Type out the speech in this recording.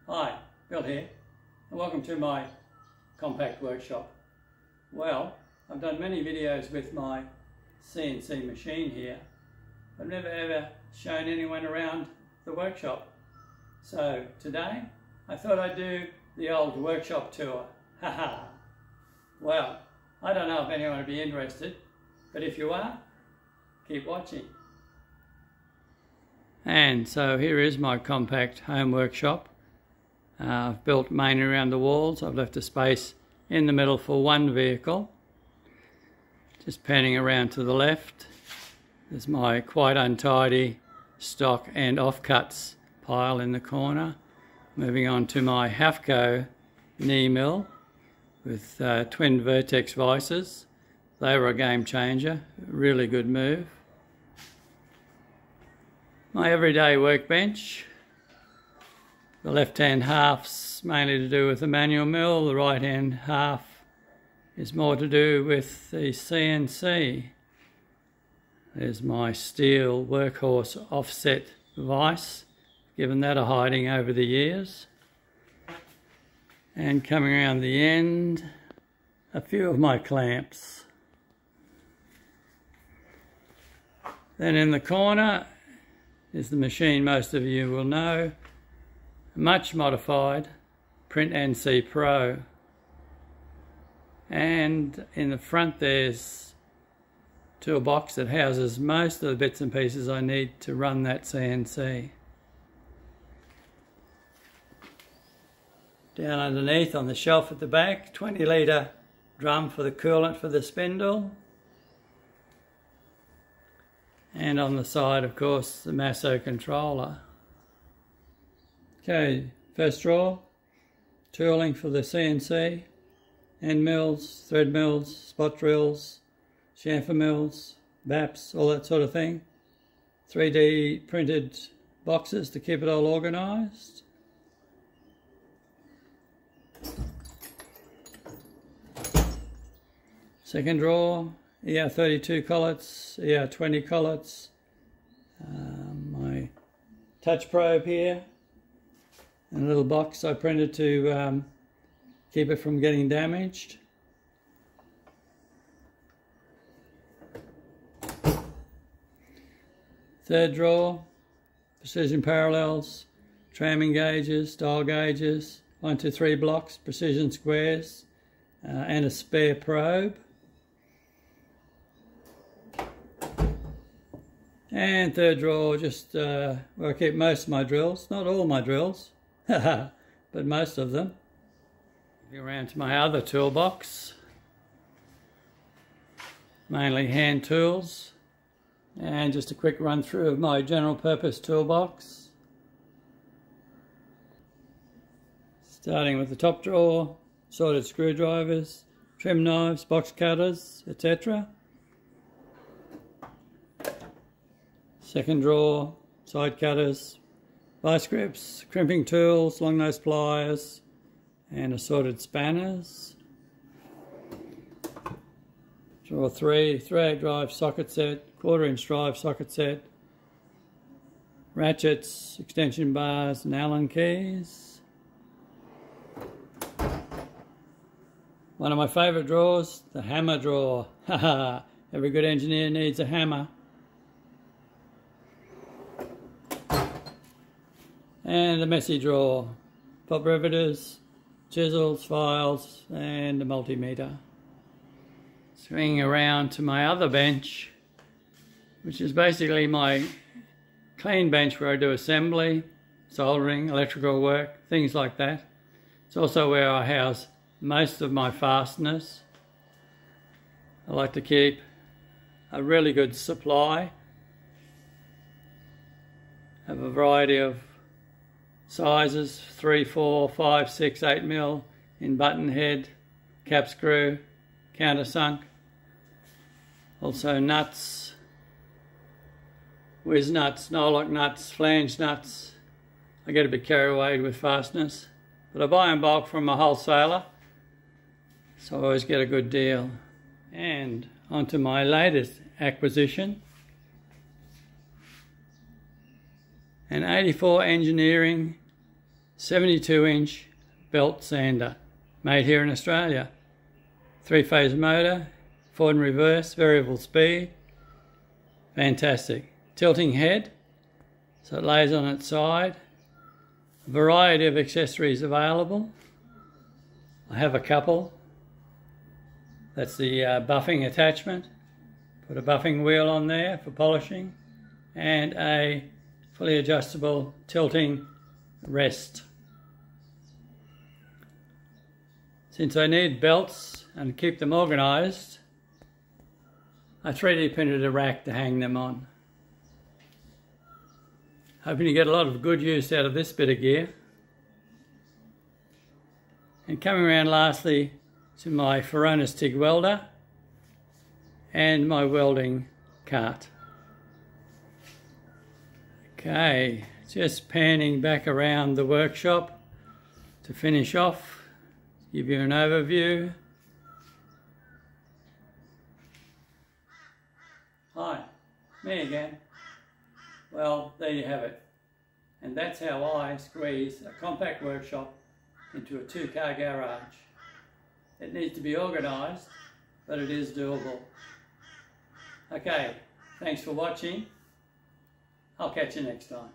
Hi, Bill here, and welcome to my compact workshop. Well, I've done many videos with my CNC machine here. I've never ever shown anyone around the workshop. So today, I thought I'd do the old workshop tour. Haha. Well, I don't know if anyone would be interested, but if you are, keep watching. And so here is my compact home workshop. I've built mainly around the walls. I've left a space in the middle for one vehicle. Just panning around to the left, there's my quite untidy stock and offcuts pile in the corner. Moving on to my Hafco knee mill with twin vertex vices. They were a game changer, really good move. My everyday workbench. The left-hand half's mainly to do with the manual mill, the right-hand half is more to do with the CNC. There's my steel workhorse offset vise, given that a hiding over the years. And coming around the end, a few of my clamps. Then in the corner is the machine most of you will know, much modified PrintNC Pro, and in the front there's a toolbox that houses most of the bits and pieces I need to run that CNC. Down underneath on the shelf at the back, 20-litre drum for the coolant for the spindle, and on the side of course the Masso controller. Okay, first drawer, tooling for the CNC, end mills, thread mills, spot drills, chamfer mills, BAPs, all that sort of thing. 3D printed boxes to keep it all organised. Second drawer, ER32 collets, ER20 collets, my touch probe here, and a little box I printed to keep it from getting damaged. Third drawer, precision parallels, tramming gauges, dial gauges, 1, 2, 3 blocks, precision squares, and a spare probe. And third drawer, just where I keep most of my drills, not all my drills, but most of them. Moving around to my other toolbox, mainly hand tools, and just a quick run through of my general purpose toolbox. Starting with the top drawer, sorted screwdrivers, trim knives, box cutters, etc. Second drawer, side cutters, vice grips, crimping tools, long nose pliers, and assorted spanners. Drawer 3, 3/8 drive socket set, 1/4 inch drive socket set, ratchets, extension bars, and Allen keys. One of my favourite drawers, the hammer drawer. Every good engineer needs a hammer. And a messy drawer, top riveters, chisels, files, and a multimeter. Swinging around to my other bench, which is basically my clean bench where I do assembly, soldering, electrical work, things like that. It's also where I house most of my fasteners. I like to keep a really good supply of a variety of sizes, 3, 4, 5, 6, 8 mil in button head, cap screw, countersunk. Also nuts, whiz nuts, no-lock nuts, flange nuts. I get a bit carried away with fasteners, but I buy in bulk from a wholesaler, so I always get a good deal. And onto my latest acquisition, an 84 engineering 72-inch belt sander made here in Australia. 3-phase motor, forward and reverse, variable speed. Fantastic. Tilting head, so it lays on its side. A variety of accessories available. I have a couple. That's the buffing attachment. Put a buffing wheel on there for polishing, and a fully adjustable tilting rest. Since I need belts and keep them organised, I 3D printed a rack to hang them on. Hoping to get a lot of good use out of this bit of gear. And coming around lastly to my Furonis TIG welder and my welding cart. Okay, just panning back around the workshop to finish off, give you an overview. Hi, me again. Well, there you have it. And that's how I squeeze a compact workshop into a 2-car garage. It needs to be organised, but it is doable. Okay, thanks for watching. I'll catch you next time.